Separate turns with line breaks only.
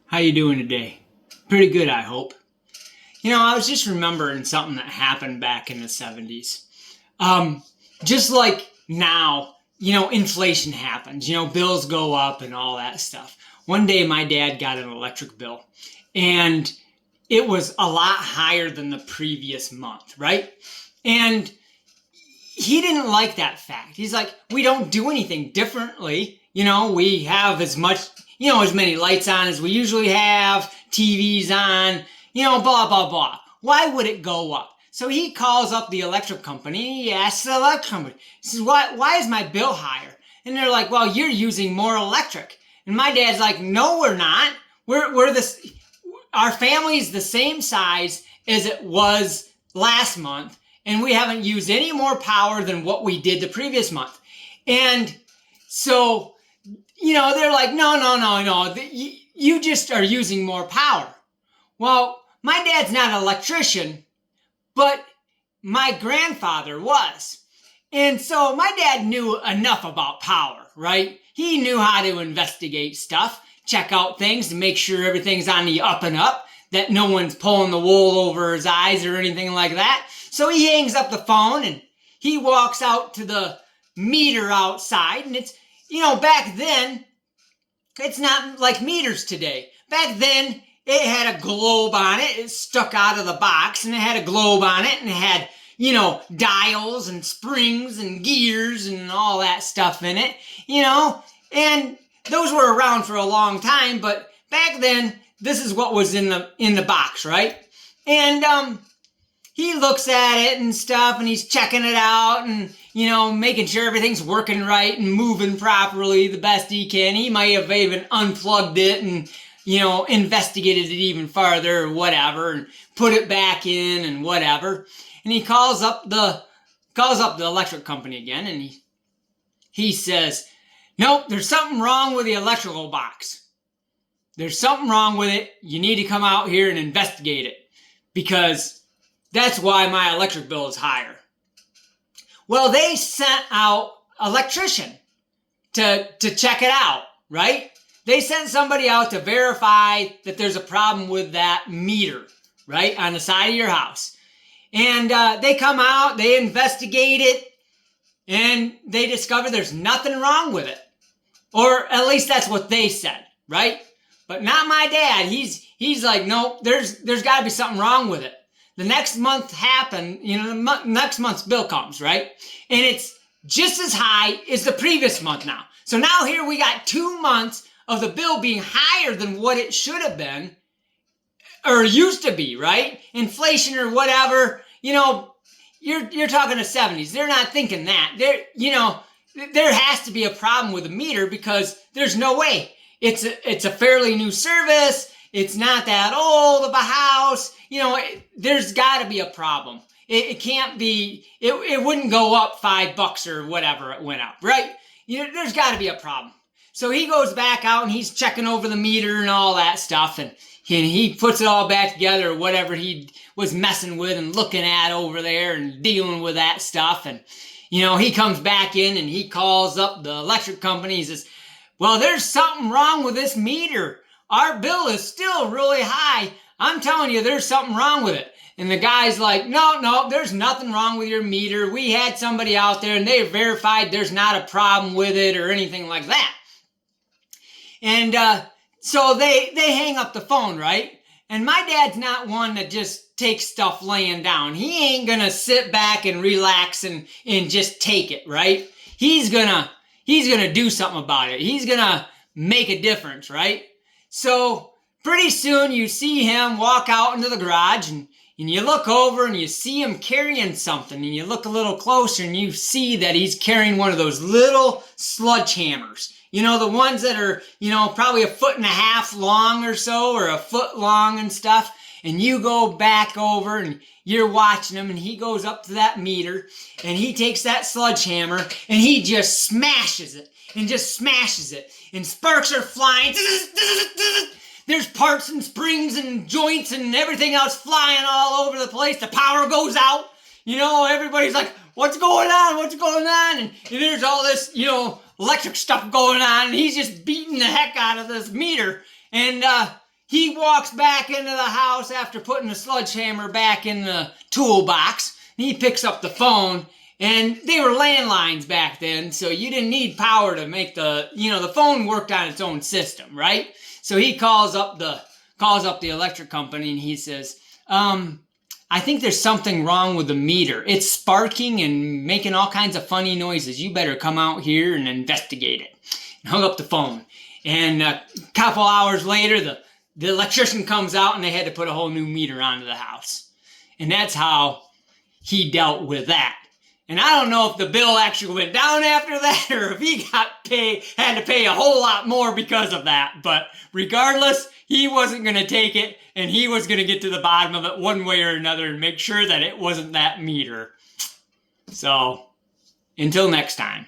How you doing today? Pretty good, I hope. I was just remembering something that happened back in the 70s. Um, just like now, inflation happens, bills go up and all that stuff. One day my dad got an electric bill and it was a lot higher than the previous month, right? And he didn't like that fact. He's like, we don't do anything differently. We have as many lights on as we usually have, TVs on, blah, blah, blah. Why would it go up? So he calls up the electric company. He asks the electric company, he says, why is my bill higher? And they're like, well, you're using more electric. And my dad's like, no, we're not. Our family's the same size as it was last month, and we haven't used any more power than what we did the previous month. And so, they're like, no, you just are using more power. Well, my dad's not an electrician, but my grandfather was. And so my dad knew enough about power, right? He knew how to investigate stuff, check out things to make sure everything's on the up and up, that no one's pulling the wool over his eyes or anything like that. So he hangs up the phone and he walks out to the meter outside, and it's, back then, it's not like meters today. Back then, it had a globe on it. It stuck out of the box, and it had a globe on it, and it had, dials and springs and gears and all that stuff in it, and those were around for a long time, but back then, this is what was in the box, right? And he looks at it and stuff, and he's checking it out and, making sure everything's working right and moving properly the best he can. He might have even unplugged it and, investigated it even farther or whatever and put it back in and whatever. And he calls up the electric company again, and he says, nope, there's something wrong with the electrical box. There's something wrong with it. You need to come out here and investigate it, because that's why my electric bill is higher. Well, they sent out an electrician to check it out, right? They sent somebody out to verify that there's a problem with that meter, right, on the side of your house. And they come out, they investigate it, and they discover there's nothing wrong with it. Or at least that's what they said, right? But not my dad. He's like, no, there's got to be something wrong with it. The next month happened, next month's bill comes, right? And it's just as high as the previous month now. So now here we got 2 months of the bill being higher than what it should have been, or used to be, right? Inflation or whatever, you're talking the 70s. They're not thinking that. There has to be a problem with the meter, because there's no way. It's a fairly new service. It's not that old of a house. There's got to be a problem. It can't be, it wouldn't go up $5 or whatever it went up, right? There's got to be a problem. So he goes back out and he's checking over the meter and all that stuff, and he puts it all back together, whatever he was messing with and looking at over there and dealing with that stuff. And, he comes back in and he calls up the electric company. He says, well, there's something wrong with this meter. Our bill is still really high. I'm telling you, there's something wrong with it. And the guy's like, no, there's nothing wrong with your meter. We had somebody out there and they verified there's not a problem with it or anything like that. And so they hang up the phone, right? And my dad's not one that just takes stuff laying down. He ain't gonna sit back and relax and just take it, right? He's gonna do something about it. He's gonna make a difference, right? So pretty soon you see him walk out into the garage, and you look over and you see him carrying something, and you look a little closer and you see that he's carrying one of those little sledgehammers. The ones that are, probably 1.5 feet long or so, or 1 foot long and stuff. And you go back over and you're watching him, and he goes up to that meter and he takes that sledgehammer and he just smashes it and sparks are flying. There's parts and springs and joints and everything else flying all over the place. The power goes out. Everybody's like, what's going on? And there's all this, electric stuff going on, and he's just beating the heck out of this meter. And he walks back into the house after putting the sledgehammer back in the toolbox. He picks up the phone, and they were landlines back then, so you didn't need power to make the phone worked on its own system, right? So he calls up the electric company, and he says, I think there's something wrong with the meter. It's sparking and making all kinds of funny noises. You better come out here and investigate it. And hung up the phone. And a couple hours later, the electrician comes out, and they had to put a whole new meter onto the house. And that's how he dealt with that. And I don't know if the bill actually went down after that, or if he had to pay a whole lot more because of that. But regardless, he wasn't going to take it, and he was going to get to the bottom of it one way or another and make sure that it wasn't that meter. So, until next time.